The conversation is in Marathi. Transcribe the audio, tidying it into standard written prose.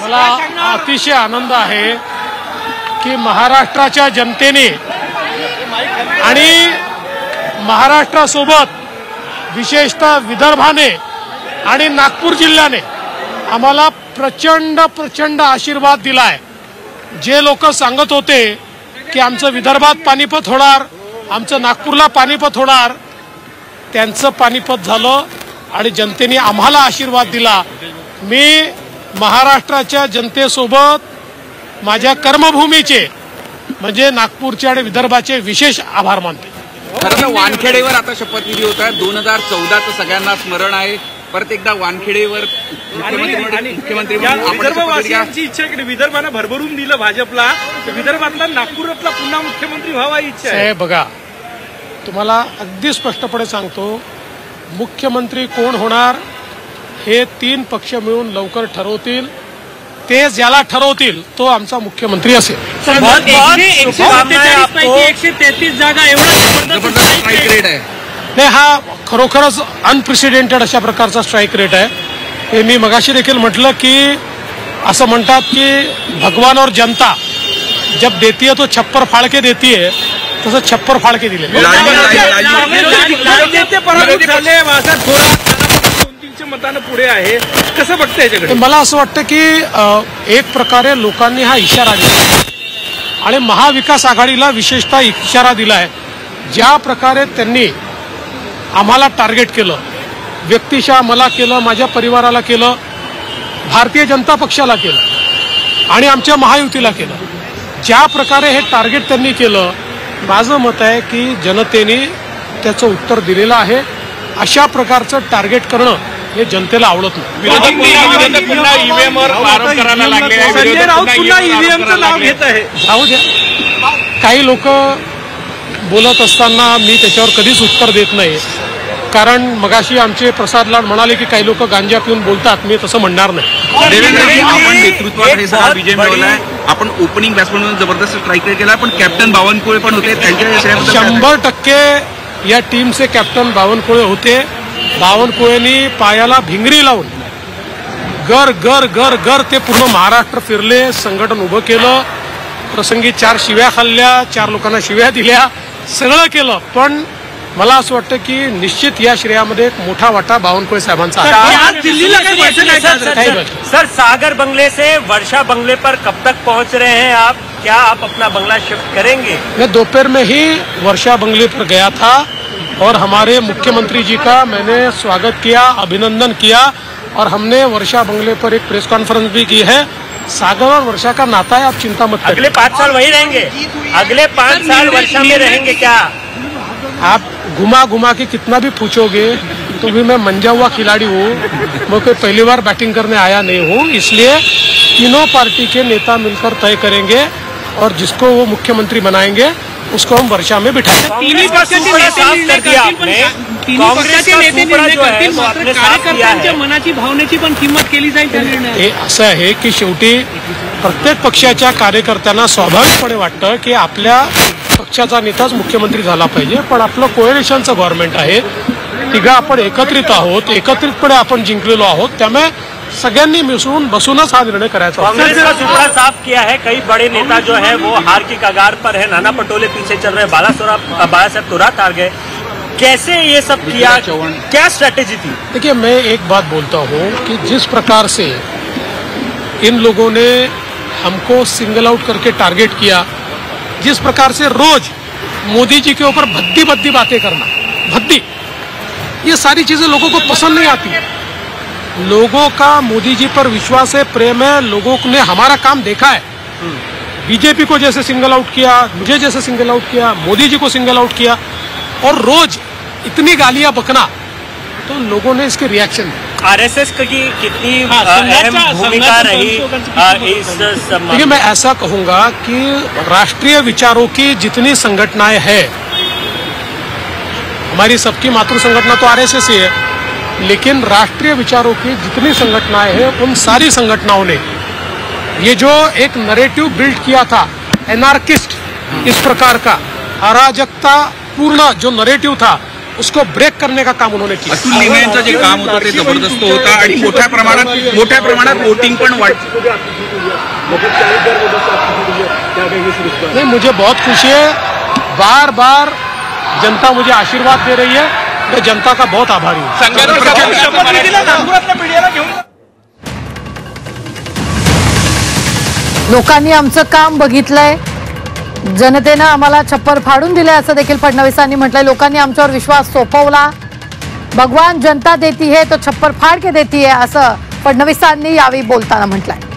मला अतिशय आनंद आहे की महाराष्ट्राच्या जनतेने आणि महाराष्ट्रासोबत विशेषतः विदर्भाने आणि नागपूर जिल्ह्याने आम्हाला प्रचंड आशीर्वाद दिलाय। जे लोक सांगत होते की आमचं विदर्भात पानिपत होणार, आमचं नागपूरला पानिपत होणार, त्यांचं पानिपत झालं आणि जनतेने आम्हाला आशीर्वाद दिला। मी महाराष्ट्राच्या जनतेसोबत माझ्या कर्मभूमीचे म्हणजे नागपूरचे आणि विदर्भाचे विशेष आभार मानते। खरं तर वानखेडेवर आता शपथविधी होत आहे। 2014चं सगळ्यांना स्मरण आहे। परत एकदा वानखेडेवर मुख्यमंत्री विदर्भवासियांची इच्छा आहे की विदर्भानं भरभरून दिलं भाजपला, विदर्भातला नागपुरातला पुन्हा मुख्यमंत्री व्हावा इच्छा आहे। बघा, तुम्हाला अगदी स्पष्टपणे सांगतो, मुख्यमंत्री कोण होणार हे 3 पक्ष मिळून लवकर ठरवतील। ते ज्याला ठरवतील तो आमचा मुख्यमंत्री असेल। 133 जागा एवढा स्ट्राईक रेट आहे। नाही, हा खरोखरच अनप्रेसिडेंटेड अशा प्रकारचा स्ट्राईक रेट आहे। हे मी मगाशी देखील म्हटलं की असं म्हणतात की भगवान और जनता जब देती है तो छप्पर फाड़ के देती है, तसं छप्पर फाड़ के दिले। मतानं पुढे आहे, कसं बघताय याच्याकडे? मला असं वाटतं की एक प्रकारे लोकांनी हा इशारा दिला आणि महाविकास आघाडीला विशेषतः इशारा दिलाय। ज्या प्रकारे त्यांनी आम्हाला टार्गेट केलं, व्यक्तिशः मला केलं, माझ्या परिवाराला केलं, भारतीय जनता पक्षाला केलं आणि आमच्या महायुतीला केलं, ज्या प्रकारे हे टार्गेट त्यांनी केलं, माझं मत आहे की जनतेने त्याचं उत्तर दिलेलं आहे। अशा प्रकारचं टार्गेट करणं हे जनतेला आवडत नाही। पुन्हा ईव्हीएमवर आरोप करायला लागले, संजय राऊत पुन्हा ईव्हीएमचं नाव घेत आहे। जाऊ द्या, काही लोक बोलत असताना मी त्याच्यावर कधीच उत्तर देत नाही, कारण मगाशी आमचे प्रसाद लाड म्हणाले की काही लोक गांजा पिऊन बोलतात, मी तसं म्हणणार नाही। देवेंद्रजी, आपण नेतृत्वात हे सगळा विजय मिळवलाय, आपण ओपनिंग बॅट्समन म्हणून जबरदस्त स्ट्राईक रेट केला, पण कॅप्टन बावनकुळे पण होते, त्यांच्या 100% या टीमचे कॅप्टन बावनकुळे होते। बावनकुळेंनी पायाला भिंगरी लावून गर गर गर गर ते पूर्ण महाराष्ट्र फिरले, संघटन उभं केलं, प्रसंगी 4 शिव्या खाल्ल्या, 4 लोकांना शिव्या दिल्या, सगळं केलं। पण मला असं वाटतं की निश्चित या श्रेयामध्ये एक मोठा वाटा बावनकुळे साहेबांचा आहे। सर, सागर बंगले से वर्षा बंगले पर कब तक पहुंच रहे हैं आप? क्या आप अपना बंगला शिफ्ट करेंगे? मैं दोपहर में ही वर्षा बंगले पर गया था और हमारे मुख्यमंत्री जी का मैंने स्वागत किया, अभिनंदन किया और हमने वर्षा बंगले पर एक प्रेस कॉन्फ्रेंस भी की है। सागर और वर्षा का नाता है, आप चिंता मत करिए। अगले 5 साल वही रहेंगे? अगले 5 साल वर्षा में रहेंगे क्या? आप घुमा घुमा के कितना भी पूछोगे तो भी मैं मंजा हुआ खिलाड़ी हूँ, मैं कोई पहली बार बैटिंग करने आया नहीं हूँ। इसलिए तीनों पार्टी के नेता मिलकर तय करेंगे और जिसको वो मुख्यमंत्री बनाएंगे उसको हम वर्षा में बिठाएंगे। कार्यकर्त्यांच्या मनाची भावनेची पण किंमत केली जाईल त्या निर्णयात। हे असं आहे की शेवटी प्रत्येक पक्षाच्या कार्यकर्त्यांना स्वाभाविकपणे वाटतं की आपल्या पक्षाचा नेताच मुख्यमंत्री झाला पाहिजे, पण आपलं कोएलिशनचं गव्हर्नमेंट आहे, तिघं आपण एकत्रित आहोत, एकत्रितपणे आपण जिंकलेलो आहोत, त्यामुळे सगळ्यांनी मिसळून बसूनच हा निर्णय करायचा। कांग्रेस का सूत्रा साफ किया है, कई बड़े नेता जो है वो हार की कगार पर है, नाना पटोले पीछे चल रहे, बाला साहब तुरंत हार गए, कैसे ये सब किया, क्या स्ट्रेटेजी थी? देखिए, मैं एक बात बोलता हूँ कि जिस प्रकार से इन लोगों ने हमको सिंगल आउट करके टारगेट किया, जिस प्रकार से रोज मोदी जी के ऊपर भद्दी भद्दी बातें करना, भद्दी, ये सारी चीजें लोगों को पसंद नहीं आती। लोगों का मोदी जी पर विश्वास है, प्रेम है, लोगों ने हमारा काम देखा है। बीजेपी को जैसे सिंगल आउट किया, मुझे जैसे single out KIA, Modi ji को सिंगल आउट किया और रोज इतनी गालियां बकना, तो लोगों ने इसके रिएक्शन दिए। आरएसएस की कितनी अहम भूमिका रही इस? देखिए, मैं ऐसा कहूंगा कि राष्ट्रीय विचारों की जितनी संगठनाएं हैं, हमारी सबकी मातृ संगठना तो आरएसएस ही है, लेकिन राष्ट्रीय विचारों की जितनी संगठनाएं हैं उन सारी संगठनाओं ने ये जो एक नैरेटिव बिल्ड किया था, एनार्किस्ट इस प्रकार का अराजकता पूर्ण जो नैरेटिव था, उसको ब्रेक करने का काम उन्होंने किया। अतुल लिमे यांचं जे काम होतं ते जबरदस्त होतं आणि मोठ्या प्रमाणात वोटिंग पण नहीं, मुझे बहुत खुशी है, बार बार जनता मुझे आशीर्वाद दे रही है, मैं जनता का बहुत आभारी हूँ। शपथविधीला नागपुरातल्या मीडियाला घेऊन लोकांनी आमचं काम बघितलंय, जनतेनं आम्हाला छप्पर फाडून दिले असं देखील फडणवीसांनी म्हटलंय। लोकांनी आमच्यावर विश्वास सोपवला, भगवान जनता देती है तो छप्पर फाड़ के देती है असं फडणवीसांनी यावेळी बोलताना म्हटलंय।